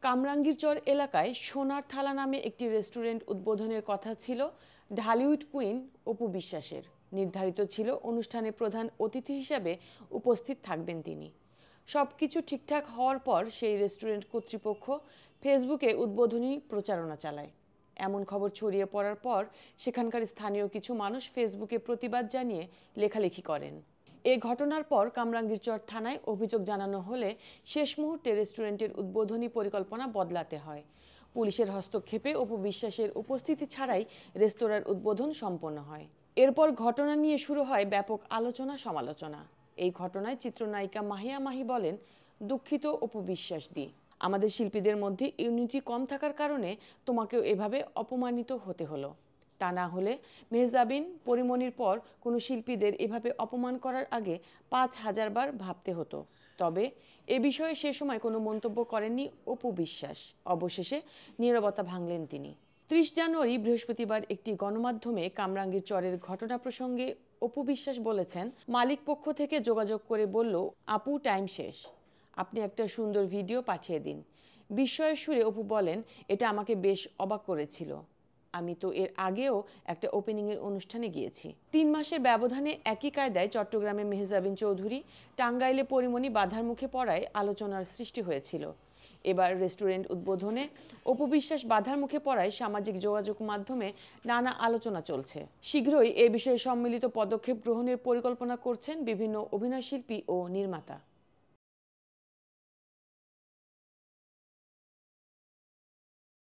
কামরাঙ্গীরচর এলাকায় সোনার থালা নামে একটি রেস্টুরেন্ট উদ্বোধনের কথা ছিল ঢালিউড কুইন অপু বিশ্বাসের। নির্ধারিত ছিল অনুষ্ঠানে প্রধান অতিথি হিসেবে উপস্থিত থাকবেন তিনি। সবকিছু ঠিকঠাক হওয়ার পর সেই রেস্টুরেন্ট কর্তৃপক্ষ ফেসবুকে উদ্বোধনী প্রচারণা চালায়। এমন খবর ছড়িয়ে পড়ার পর সেখানকার স্থানীয় কিছু মানুষ ফেসবুকে প্রতিবাদ জানিয়ে লেখালেখি করেন। এ ঘটনার পর কামরাঙ্গীরচর থানায় অভিযোগ জানানো হলে শেষ মুহূর্তে রেস্টুরেন্টের উদ্বোধনী পরিকল্পনা বদলাতে হয়। পুলিশের হস্তক্ষেপে অপু বিশ্বাসের উপস্থিতি ছাড়াই রেস্তোরাঁর উদ্বোধন সম্পন্ন হয়। এরপর ঘটনা নিয়ে শুরু হয় ব্যাপক আলোচনা সমালোচনা। এই ঘটনায় চিত্রনায়িকা মাহিয়া মাহি বলেন, দুঃখিত অপু বিশ্বাস দি, আমাদের শিল্পীদের মধ্যে ইউনিটি কম থাকার কারণে তোমাকেও এভাবে অপমানিত হতে হলো। তা না হলে মেহজাবিন পরিমণির পর কোনো শিল্পীদের এভাবে অপমান করার আগে ৫,০০০ বার ভাবতে হতো। তবে এ বিষয়ে সে সময় কোনো মন্তব্য করেননি অপু বিশ্বাস। অবশেষে নীরবতা ভাঙলেন তিনি। ৩০ জানুয়ারি বৃহস্পতিবার একটি গণমাধ্যমে কামরাঙ্গীরচরের ঘটনা প্রসঙ্গে অপু বিশ্বাস বলেছেন, মালিক পক্ষ থেকে যোগাযোগ করে বলল, আপু টাইম শেষ, আপনি একটা সুন্দর ভিডিও পাঠিয়ে দিন। বিস্ময়ের সুরে অপু বলেন, এটা আমাকে বেশ অবাক করেছিল। আমি তো এর আগেও একটা ওপেনিংয়ের অনুষ্ঠানে গিয়েছি। ৩ মাসের ব্যবধানে একই কায়দায় চট্টগ্রামে মেহজাবিন চৌধুরী, টাঙ্গাইলে পরিমণি বাধার মুখে পড়ায় আলোচনার সৃষ্টি হয়েছিল। এবার রেস্টুরেন্ট উদ্বোধনে অপু বিশ্বাস বাধার মুখে পড়ায় সামাজিক যোগাযোগ মাধ্যমে নানা আলোচনা চলছে। শীঘ্রই এ বিষয়ে সম্মিলিত পদক্ষেপ গ্রহণের পরিকল্পনা করছেন বিভিন্ন অভিনয়শিল্পী ও নির্মাতা।